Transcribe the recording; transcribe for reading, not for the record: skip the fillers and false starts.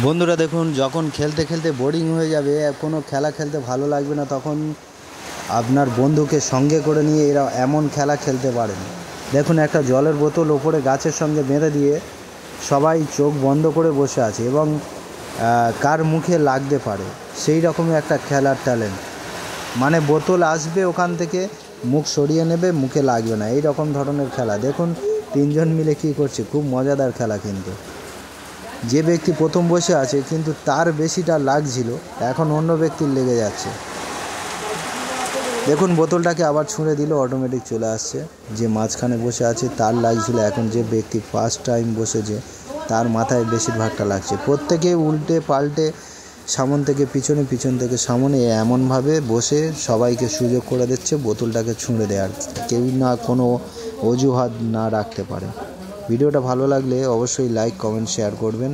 বন্ধুরা দেখুন, যখন খেলতে খেলতে বোরিং হয়ে যাবে, কোনো খেলা খেলতে ভালো লাগবে না, তখন আপনার বন্ধুকে সঙ্গে করে নিয়ে এরা এমন খেলা খেলতে পারেন। দেখুন, একটা জলের বোতল ওপরে গাছের সঙ্গে বেঁধে দিয়ে সবাই চোখ বন্ধ করে বসে আছে এবং কার মুখে লাগতে পারে সেই রকমই একটা খেলার ট্যালেন্ট। মানে বোতল আসবে, ওখান থেকে মুখ সরিয়ে নেবে, মুখে লাগবে না, এই রকম ধরনের খেলা। দেখুন তিনজন মিলে কী করছে, খুব মজাদার খেলা। কিন্তু যে ব্যক্তি প্রথম বসে আছে কিন্তু তার বেশিটা লাগছিল, এখন অন্য ব্যক্তির লেগে যাচ্ছে। দেখুন বোতলটাকে আবার ছুঁড়ে দিল, অটোমেটিক চলে আসছে। যে মাঝখানে বসে আছে তার লাগছিল, এখন যে ব্যক্তি ফার্স্ট টাইম বসেছে তার মাথায় বেশিরভাগটা লাগছে। প্রত্যেকে উল্টে পাল্টে সামন থেকে পিছনে, পিছন থেকে সামনে এমনভাবে বসে সবাইকে সুযোগ করে দিচ্ছে বোতলটাকে ছুঁড়ে দেওয়ার, কেউ না কোনো অজুহাত না রাখতে পারে। ভিডিওটা ভালো লাগলে অবশ্যই লাইক, কমেন্ট, শেয়ার করবেন।